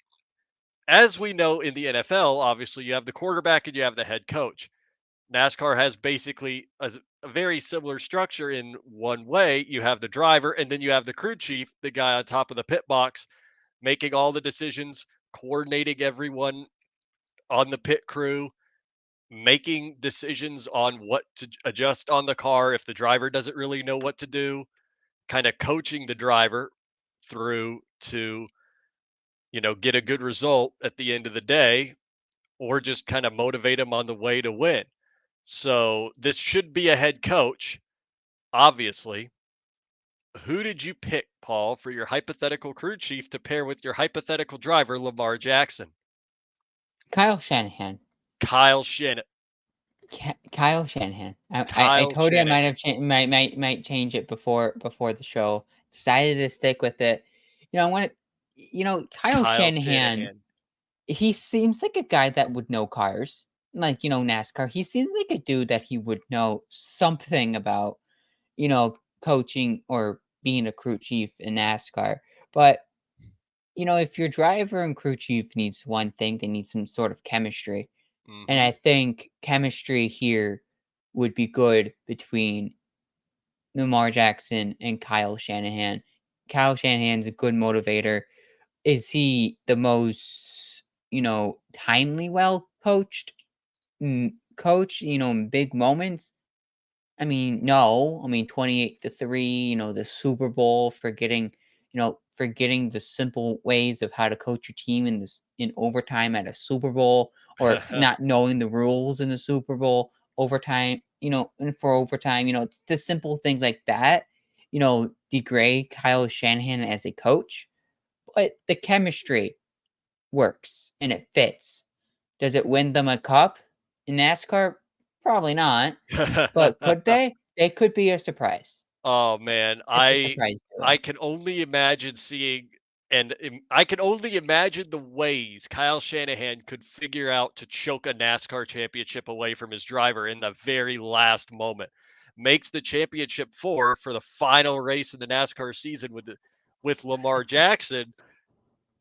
as we know in the NFL, obviously you have the quarterback and you have the head coach. NASCAR has basically a very similar structure in one way. You have the driver and then you have the crew chief, the guy on top of the pit box, making all the decisions, coordinating everyone on the pit crew, making decisions on what to adjust on the car if the driver doesn't really know what to do, kind of coaching the driver through to, get a good result at the end of the day or just kind of motivate them on the way to win. So this should be a head coach, obviously. Who did you pick, Paul, for your hypothetical crew chief to pair with your hypothetical driver, Lamar Jackson? Kyle Shanahan. Kyle Shannon. Kyle Shanahan. I Kyle told you I might Shanahan. have might change it before the show. Decided to stick with it. I want to. Kyle Kyle Shanahan. Shanahan. He seems like a guy that would know cars, like NASCAR. He seems like a dude that he would know something about, coaching or being a crew chief in NASCAR. But if your driver and crew chief needs one thing, they need some sort of chemistry. And Hmm. I think chemistry here would be good between Lamar Jackson and Kyle Shanahan. Kyle Shanahan's a good motivator. Is he the most, timely well coached coach, in big moments? I mean, no. I mean, 28-3, the Super Bowl, forgetting the simple ways of how to coach your team in overtime at a Super Bowl, or not knowing the rules in the Super Bowl overtime, and for overtime, it's the simple things like that, degrade Kyle Shanahan as a coach, but the chemistry works and it fits. Does it win them a cup in NASCAR? Probably not. But could they? They could be a surprise. Oh man, It's a I surprise I duo. can only imagine seeing I can only imagine the ways Kyle Shanahan could figure out to choke a NASCAR championship away from his driver in the very last moment. Makes the championship 4 for the final race in the NASCAR season with Lamar Jackson.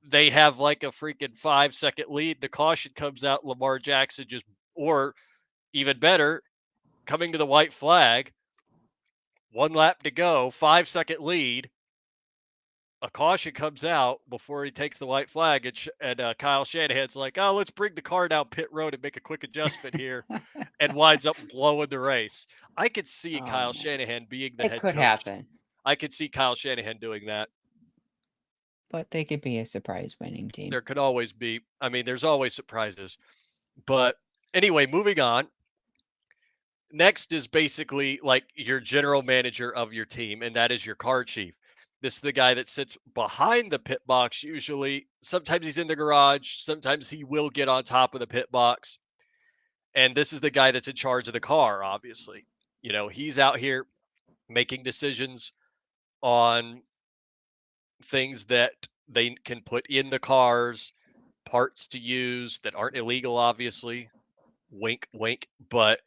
They have like a freaking 5-second lead. The caution comes out, Lamar Jackson just, or even better, coming to the white flag, 1 lap to go, 5-second lead, a caution comes out before he takes the white flag, and Kyle Shanahan's like, "Oh, let's bring the car down pit road and make a quick adjustment here," and winds up blowing the race. I could see Oh, Kyle man. Shanahan being the It head could coach. happen, I could see Kyle Shanahan doing that. but they could be a surprise winning team. There could always be, I mean, there's always surprises. But anyway, moving on. Next is basically like your general manager of your team, and that is your car chief. This is the guy that sits behind the pit box usually. Sometimes he's in the garage, sometimes he will get on top of the pit box. And this is the guy that's in charge of the car, obviously. He's out here making decisions on things that they can put in the cars, parts to use that aren't illegal, obviously. Wink, wink. But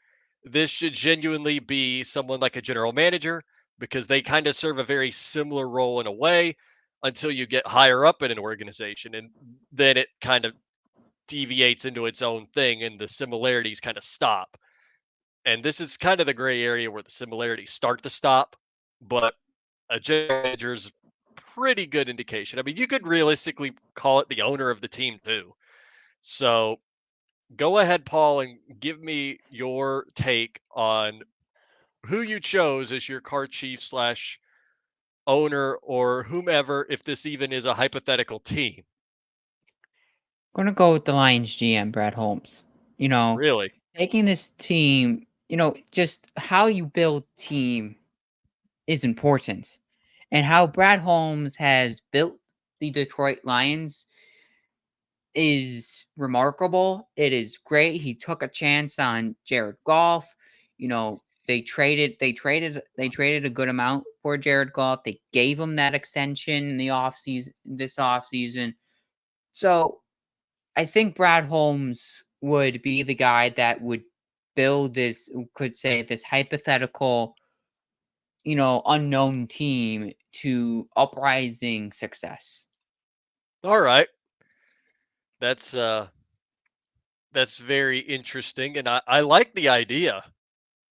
this should genuinely be someone like a general manager because they kind of serve a very similar role in a way until you get higher up in an organization. And then it kind of deviates into its own thing and the similarities kind of stop. And this is kind of the gray area where the similarities start to stop. But a general manager is pretty good indication. I mean, you could realistically call it the owner of the team too. So go ahead, Paul, and give me your take on who you chose as your car chief slash owner or whomever, if this even is a hypothetical team. Gonna go with the Lions GM, Brad Holmes. Really? Taking this team, just how you build team is important. And how Brad Holmes has built the Detroit Lions is remarkable. It is great. He took a chance on Jared Goff. You know, they traded a good amount for Jared Goff. They gave him that extension in the offseason this offseason. So I think Brad Holmes would be the guy that would build this, could say, this hypothetical, unknown team to uprising success. All right. That's that's very interesting, and I like the idea.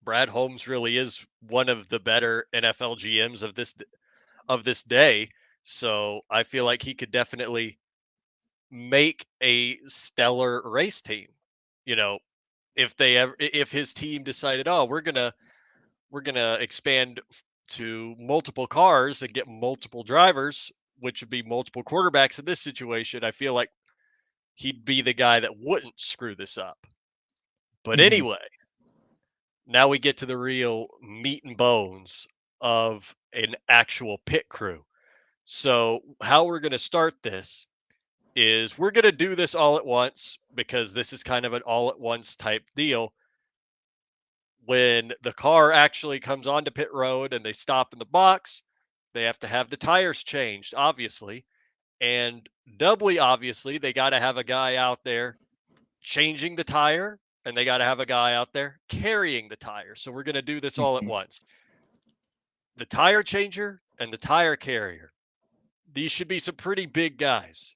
Brad Holmes really is one of the better NFL GMs of this day. So I feel like he could definitely make a stellar race team. You know, if his team decided, oh, we're gonna expand to multiple cars and get multiple drivers, which would be multiple quarterbacks in this situation, I feel like he'd be the guy that wouldn't screw this up. But Mhm. anyway, now we get to the real meat and bones of an actual pit crew. So, how we're going to start this is we're going to do this all at once because this is kind of an all at once type deal. When the car actually comes onto pit road and they stop in the box, they have to have the tires changed, obviously. And doubly obviously, they got to have a guy out there changing the tire and they got to have a guy out there carrying the tire. So, we're going to do this all at Mhm. once. The tire changer and the tire carrier. These should be some pretty big guys.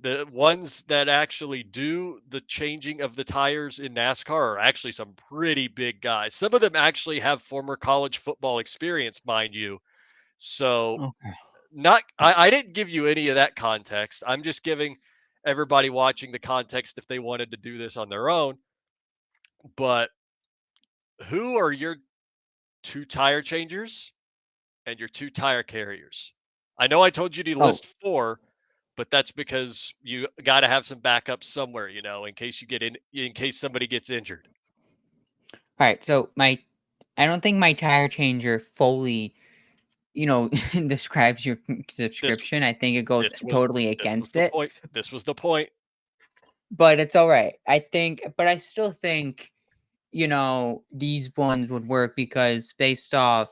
The ones that actually do the changing of the tires in NASCAR are actually some pretty big guys. Some of them actually have former college football experience, mind you. So, Okay. not I didn't give you any of that context. I'm just giving everybody watching the context if they wanted to do this on their own. But who are your two tire changers and your two tire carriers? I know I told you to Oh, list four, but that's because you got to have some backup somewhere, in case in case somebody gets injured. alright, so I don't think my tire changer fully, describes your This subscription. I think it goes this was totally this was against the it, point. This was the point. but it's alright. But I still think, these ones would work because based off,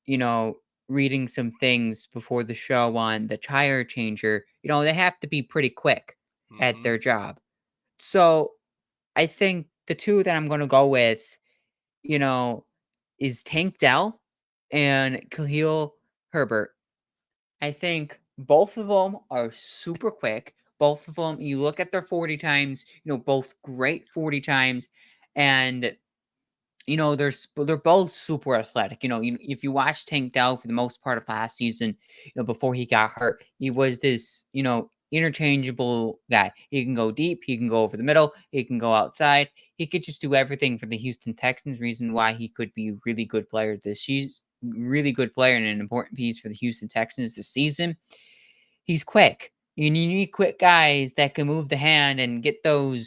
you know, reading some things before the show on the tire changer, they have to be pretty quick at Hmm. their job. So, I think the 2 that I'm gonna go with, you know, is Tank Dell and Khalil Herbert. I think both of them are super quick. Both of them, you look at their 40 times, both great 40 times, and they're both super athletic. If you watch Tank Dell for the most part of last season, before he got hurt, he was this, interchangeable guy. He can go deep, he can go over the middle, he can go outside. He could just do everything for the Houston Texans. Reason why he could be a really good player this season, really good player and an important piece for the Houston Texans this season. He's quick. You need quick guys that can move the hand and get the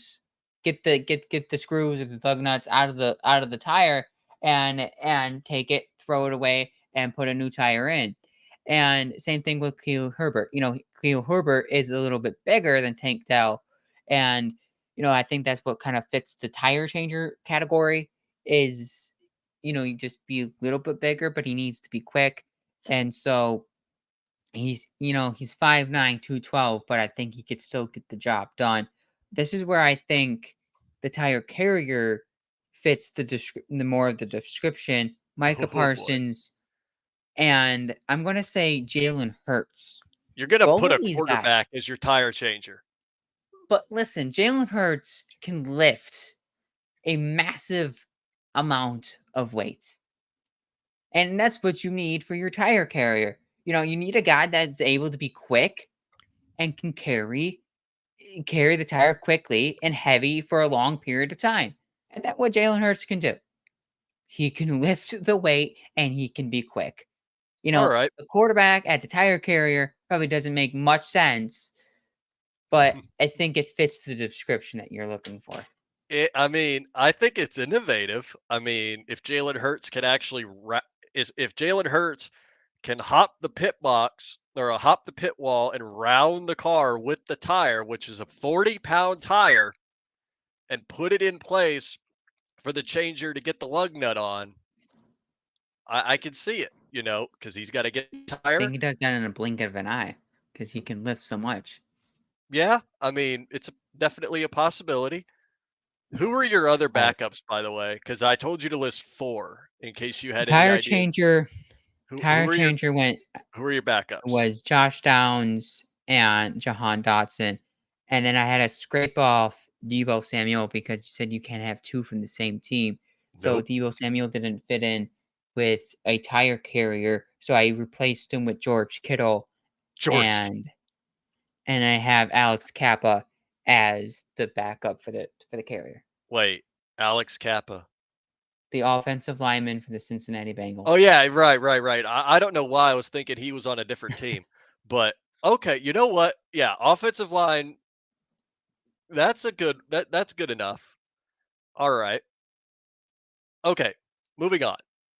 screws or the lug nuts out of the tire and take it, throw it away, and put a new tire in. And same thing with Khalil Herbert. Khalil Herbert is a little bit bigger than Tank Dell, and I think that's what kind of fits the tire changer category. Is you just be a little bit bigger, but he needs to be quick, and so he's 5'9", 212, but I think he could still get the job done. This is where I think the tire carrier fits the more of the description. Micah Oh boy, Parsons, and I'm gonna say Jalen Hurts. you're gonna Both put of a these guys. quarterback as your tire changer. But listen, Jalen Hurts can lift a massive amount of weights. And that's what you need for your tire carrier. You need a guy that's able to be quick and can carry the tire quickly and heavy for a long period of time. And that's what Jalen Hurts can do. He can lift the weight and he can be quick. All right. The quarterback at the tire carrier probably doesn't make much sense, but I think it fits the description that you're looking for. I mean, I think it's innovative. I mean, if Jalen Hurts can actually if Jalen Hurts can hop the pit box or hop the pit wall and round the car with the tire, which is a 40-pound tire, and put it in place for the changer to get the lug nut on, I can see it, because he's got to get the I tire. think he does that in a blink of an eye because he can lift so much. Yeah, I mean, it's definitely a possibility. Who are your other Oh, backups, by the way? Because I told you to list four in case you had any tire ideas. changer Who tire who are your changer went who are your backups? was Josh Downs and Jahan Dotson, and then I had to scrape off Debo Samuel because you said you can't have 2 from the same team. So Nope. Debo Samuel didn't fit in with a tire carrier, so I replaced him with George Kittle, George. and I have Alex Kappa as the backup for the carrier. Wait, Alex Kappa. The offensive lineman for the Cincinnati Oh Bengals. yeah, right, right, right. I don't know why I was thinking he was on a different team, but okay. You know what? Yeah, offensive line. That's good enough. All right. Okay. Moving on.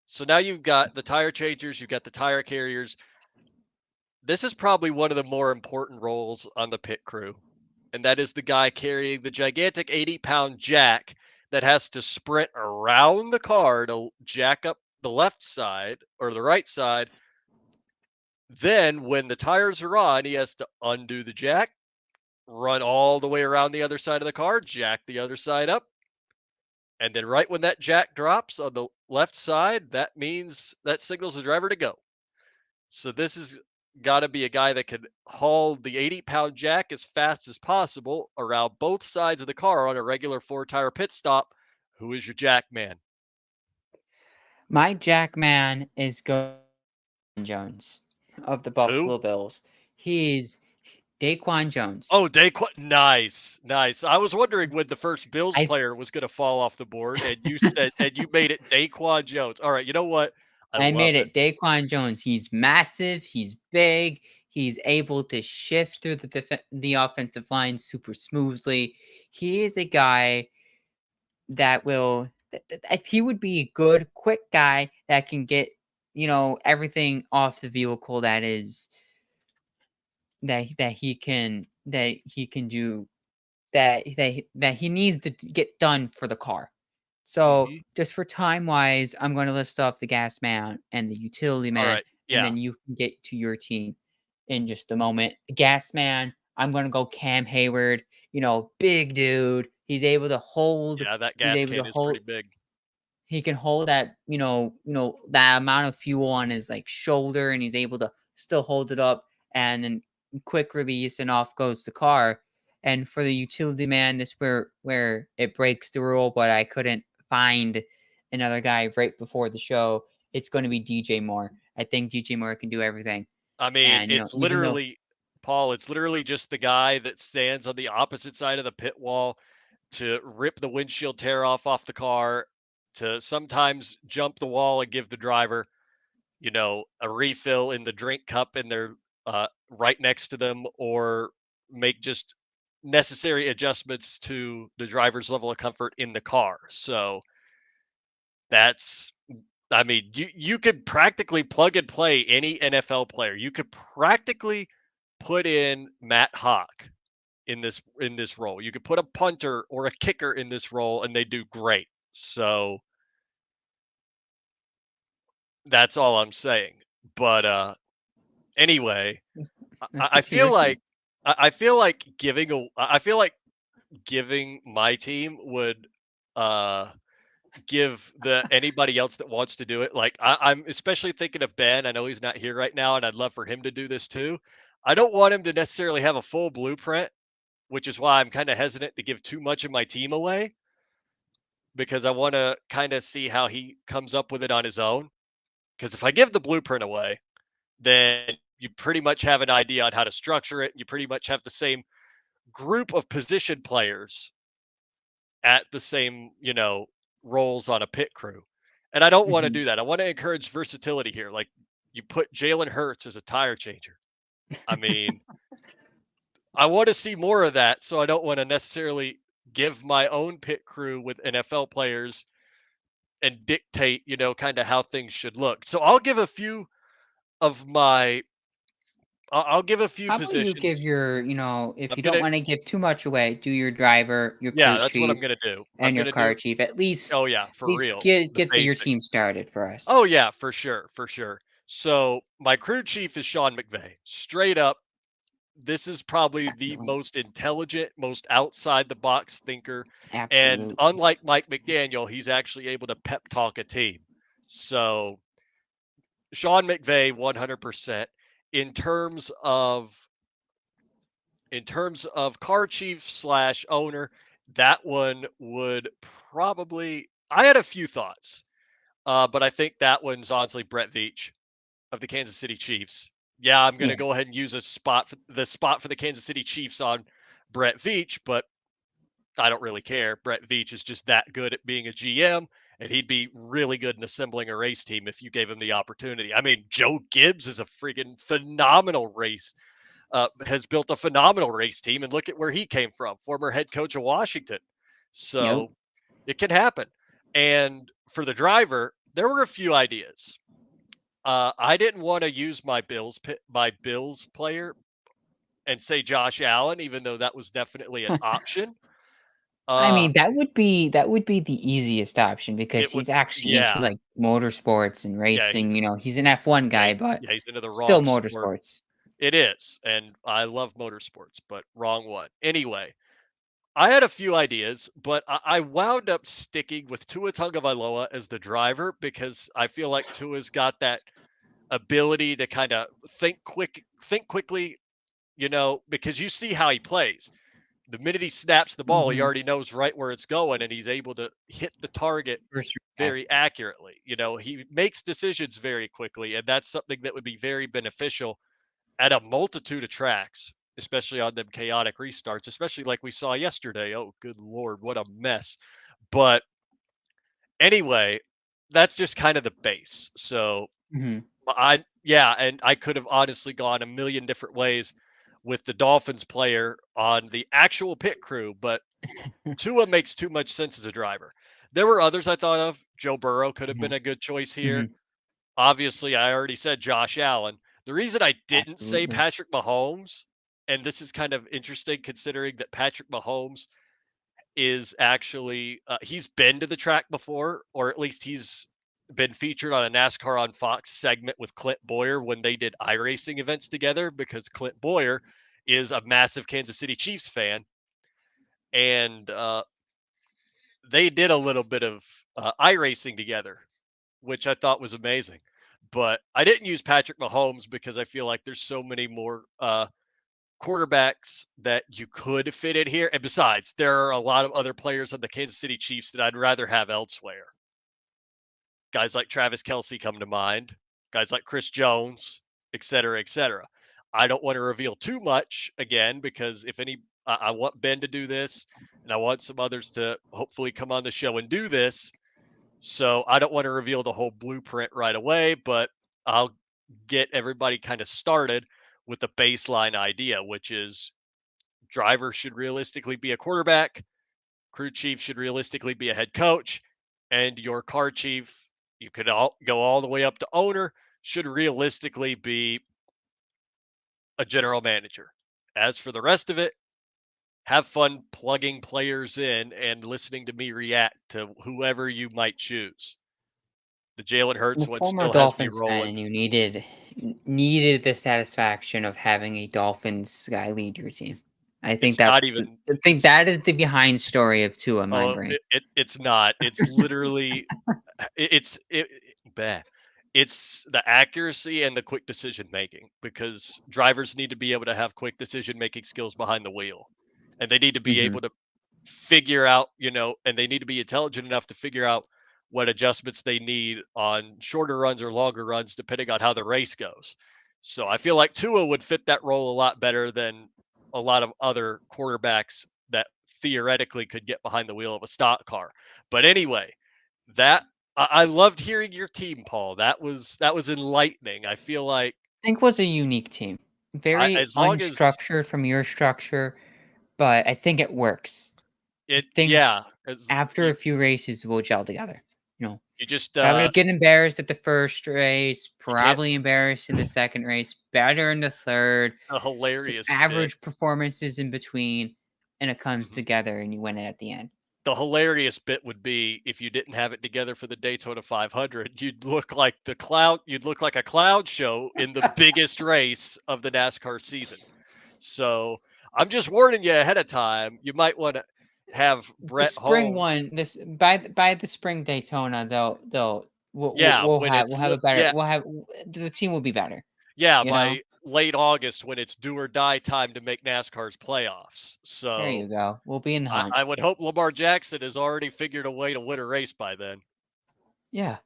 So now you've got the tire changers, you've got the tire carriers. This is probably one of the more important roles on the pit crew, and that is the guy carrying the gigantic 80-pound jack that has to sprint around the car to jack up the left side or the right side. Then, when the tires are on, he has to undo the jack, run all the way around the other side of the car, jack the other side up. And then, right when that jack drops on the left side, that means that signals the driver to go. So, this has got to be a guy that can haul the 80-pound jack as fast as possible around both sides of the car on a regular four-tire pit stop. Who is your jack man? My jack man is going Jones of the Who? Buffalo Bills. He's Daquan Jones. Oh, Daquan, nice, nice. I was wondering when the first Bills I player was gonna fall off the board, and you made it Daquan Jones. All right, you know what? I I love made it. it Daquan Jones. He's massive, he's big, he's able to shift through the offensive line super smoothly. He is a guy that will he would be a good quick guy that can get, everything off the vehicle that he can do that he needs to get done for the car. So, Mhm. just for time wise, I'm going to list off the gas man and the utility All man, right, and yeah, then you can get to your team in just a moment. Gas man, I'm going to go Cam Hayward. Big dude. yeah. That He's gas able to can is pretty hold big. he can hold that, that amount of fuel on his like shoulder, and he's able to still hold it up and then quick release and off goes the car. And for the utility man, this where it breaks the rule, but I couldn't find another guy right before the show. It's going to be DJ Moore. I think DJ Moore can do everything. I mean, And it's even though literally Paul. It's literally just the guy that stands on the opposite side of the pit wall to rip the windshield tear off the car, to sometimes jump the wall and give the driver a refill in the drink cup in their right next to them, or make just necessary adjustments to the driver's level of comfort in the car. So that's, I mean, you could practically plug and play any NFL player. You could practically put in Matt Hawk in this role. You could put a punter or a kicker in this role and they do great. So that's all I'm saying. But anyway, let's I get to feel your team. like I feel like I feel like giving my team would uh give the anybody else that wants to do it. Like I'm especially thinking of Ben. I know he's not here right now, and I'd love for him to do this too. I don't want him to necessarily have a full blueprint, which is why I'm kind of hesitant to give too much of my team away, because I want to kind of see how he comes up with it on his own. Because if I give the blueprint away, then you pretty much have an idea on how to structure it. You pretty much have the same group of position players at the same, roles on a pit crew. And I don't want to Mhm. do that. I want to encourage versatility here. Like, you put Jalen Hurts as a tire changer. I mean, I want to see more of that. So I don't want to necessarily give my own pit crew with NFL players and dictate, kind of how things should look. So I'll give a few of my I'll give a few How about you give positions. your, if I'm you don't gonna want to give too much away, do your driver, your Yeah, crew that's what I'm chief, gonna do. I'm and your gonna do car chief. At Oh, least, yeah, at for least real, get the your team basics. started for us. Oh, yeah, for sure, for sure. So, my crew chief is Sean McVay. Straight up, this is probably the Excellent. most intelligent, most outside the box thinker, and Absolutely. unlike Mike McDaniel, he's actually able to pep talk a team. So, Sean McVay 100%. In terms of car chief slash owner, that one would probably I had a few thoughts, but I think that one's honestly Brett Veach of the Kansas City Chiefs. Yeah, I'm gonna Yeah. go ahead and use the spot for the Kansas City Chiefs on Brett Veach, but I don't really care. Brett Veach is just that good at being a GM, and he'd be really good in assembling a race team if you gave him the opportunity. I mean, Joe Gibbs is a freaking phenomenal has built a phenomenal race team, and look at where he came from, former head coach of Washington. Yep. So it can happen. And for the driver, there were a few ideas. I didn't want to use my Bills player and say Josh Allen, even though that was definitely an option. I Uh, mean, that would be the easiest option because it would, he's actually into yeah, like motorsports and yeah, racing. He's an F1 guy, but he's into the still wrong sport. motorsports. It is, and I love motorsports, but wrong one. Anyway, I had a few ideas, but I wound up sticking with Tua Tagovailoa as the driver because I feel like Tua's got that ability to kind of think quickly, because you see how he plays. The minute he snaps the ball, he Hmm. already knows right where it's going and he's able to hit the target First react. very accurately. He makes decisions very quickly, and that's something that would be very beneficial at a multitude of tracks, especially on them chaotic restarts, especially like we saw yesterday. Oh, good Lord, what a mess. But anyway, that's just kind of the base. So Hmm. yeah, and I could have honestly gone a million different ways with the Dolphins player on the actual pit crew, but Tua makes too much sense as a driver. There were others I thought of. Joe Burrow could have Hmm. been a good choice Hmm. here. Obviously, I already said Josh Allen. The reason I didn't say Absolutely. Patrick Mahomes, and this is kind of interesting considering that Patrick Mahomes is actually he's been to the track before, or at least he's been featured on a NASCAR on Fox segment with Clint Boyer when they did iRacing events together because Clint Boyer is a massive Kansas City Chiefs fan, and they did a little bit of iRacing together, which I thought was amazing. But I didn't use Patrick Mahomes because I feel like there's so many more quarterbacks that you could fit in here. And besides, there are a lot of other players on the Kansas City Chiefs that I'd rather have elsewhere. Guys like Travis Kelsey come to mind, guys like Chris Jones, et cetera, et cetera. I don't want to reveal too much again because I want Ben to do this and I want some others to hopefully come on the show and do this. So I don't want to reveal the whole blueprint right away, but I'll get everybody kind of started with the baseline idea, which is driver should realistically be a quarterback, crew chief should realistically be a head coach, and your car chief, you could go all the way up to owner, should realistically be a general manager. As for the rest of it, have fun plugging players in and listening to me react to whoever you might choose. The Jalen You're Hurts a one former still has me Dolphins fan, rolling. and you needed the satisfaction of having a Dolphins guy lead your team. It's not even I think it's that is the behind story of Tua in my oh, brain. it's not. It's literally bleh. It's the accuracy and the quick decision making because drivers need to be able to have quick decision making skills behind the wheel. And they need to be Mhm. able to figure out, and they need to be intelligent enough to figure out what adjustments they need on shorter runs or longer runs, depending on how the race goes. So I feel like Tua would fit that role a lot better than a lot of other quarterbacks that theoretically could get behind the wheel of a stock car. But anyway, that I loved hearing your team, Paul. That was enlightening. I feel like Think was a unique team. Very as long as unstructured from your structure, but I think it works. I think yeah, as after you a few races, we'll gel together. You know, You just probably get embarrassed at the first race, you can't. probably embarrassed in the second race, better in the third, A some hilarious bit. average performances in between, and it comes Mhm. together and you win it at the end. The hilarious bit would be if you didn't have it together for the Daytona 500, you'd look like the cloud. You'd look like a cloud show in the biggest race of the NASCAR season. So I'm just warning you ahead of time. You might want to have The Brett spring home. one, this by the spring Daytona, they'll Yeah, when we'll it's have a better yeah, the team will be better. yeah, You know, by late August when it's do or die time to make NASCAR's playoffs. there you So go. We'll be in the hunt. I would hope Lamar Jackson has already figured a way to win a race by then. Yeah,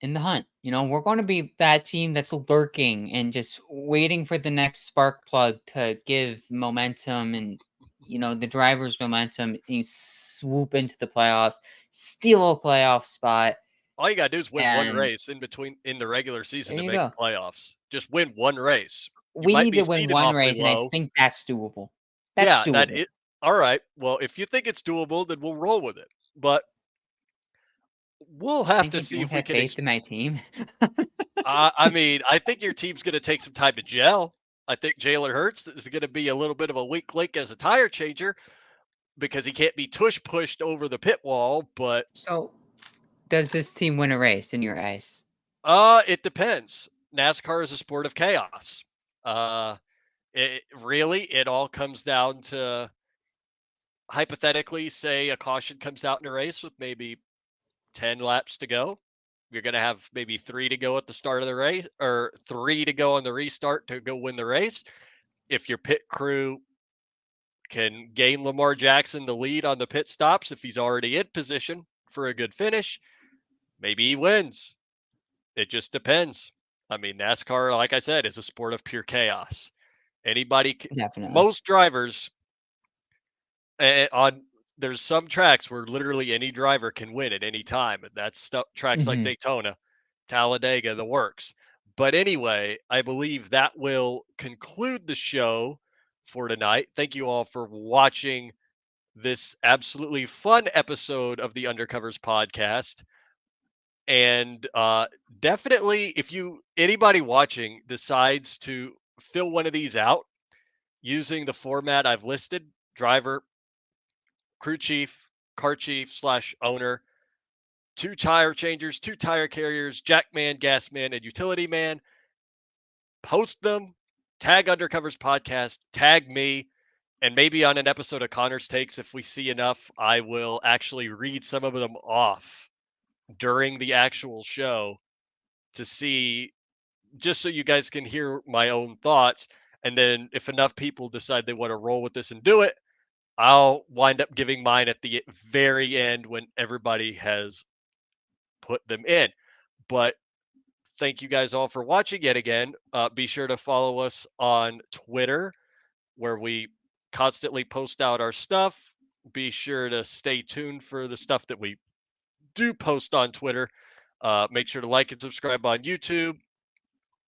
in the hunt. You know, we're going to be that team that's lurking and just waiting for the next spark plug to give momentum and the driver's momentum. And you swoop into the playoffs, steal a playoff spot, All you gotta do is win one and race in the regular season there to you make the go. playoffs. Just win one race. You We might need be to win seated one awfully race, and I low. think that's doable. That's Yeah, that doable. it. All right. Well, if you think it's doable, then we'll roll with it. But we'll have Think to I see don't if we have can. faith in my team. I mean, I think your team's going to take some time to gel. I think Jalen Hurts is going to be a little bit of a weak link as a tire changer because he can't be tush pushed over the pit wall. But So, does this team win a race in your eyes? it depends. NASCAR is a sport of chaos. Uh, it all comes down to hypothetically, say a caution comes out in a race with maybe 10 laps to go. You're going to have maybe 3 to go at the start of the race or 3 to go on the restart to go win the race. If your pit crew can gain Lamar Jackson the lead on the pit stops, if he's already in position for a good finish, maybe he wins. It just depends. I mean, NASCAR, like I said, is a sport of pure chaos. Anybody, Definitely. most drivers on there's some tracks where literally any driver can win at any time, and that's tracks like Mhm. Daytona, Talladega, the works. But anyway, I believe that will conclude the show for tonight. Thank you all for watching this absolutely fun episode of the Undercovers podcast. And definitely, if you anybody watching decides to fill one of these out using the format I've listed, driver, crew chief, car chief slash owner, two tire changers, two tire carriers, jack man, gas man, and utility man. Post them, tag Undercovers podcast, tag me, and maybe on an episode of Connor's Takes, if we see enough, I will actually read some of them off during the actual show to see, just so you guys can hear my own thoughts. And then if enough people decide they want to roll with this and do it, I'll wind up giving mine at the very end when everybody has put them in. But thank you guys all for watching yet again. Be sure to follow us on Twitter, where we constantly post out our stuff. Be sure to stay tuned for the stuff that we do post on Twitter. Make sure to like and subscribe on YouTube.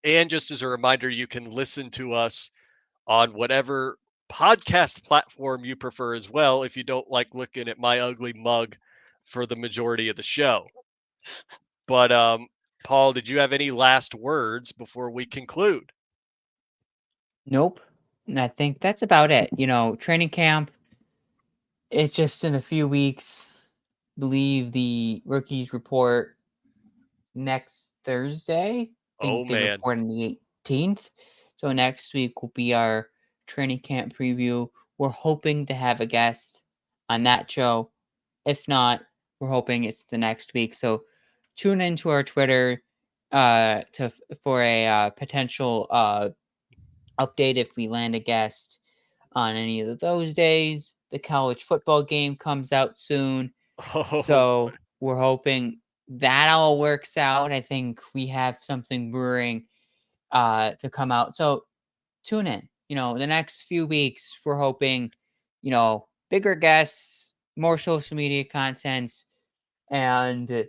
And just as a reminder, you can listen to us on whatever podcast platform you prefer as well if you don't like looking at my ugly mug for the majority of the show. But Paul, did you have any last words before we conclude? Nope. And I think that's about it. Training camp, it's just in a few weeks. Believe the rookies report next Thursday. Oh Think they man. report on the 18th. So next week will be our training camp preview. We're hoping to have a guest on that show. If not, we're hoping it's the next week. So tune into our Twitter for a potential update if we land a guest on any of those days. The college football game comes out soon. Oh boy. So we're hoping that all works out. I think we have something brewing to come out. So tune in. The next few weeks, we're hoping, bigger guests, more social media content, and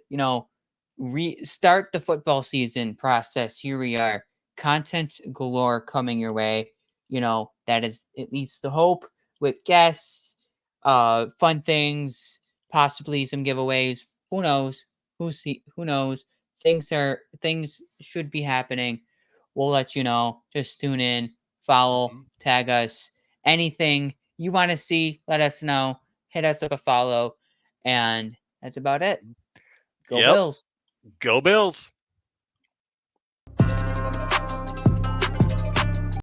restart the football season process. Here we are, content galore coming your way. That is at least the hope, with guests, fun things, possibly some giveaways. Who knows? Who knows? Things should be happening. We'll let you know. Just tune in, follow, Mhm. tag us. Anything you want to see, let us know. Hit us up a follow. And that's about it. Go Yep. Bills. Go Bills.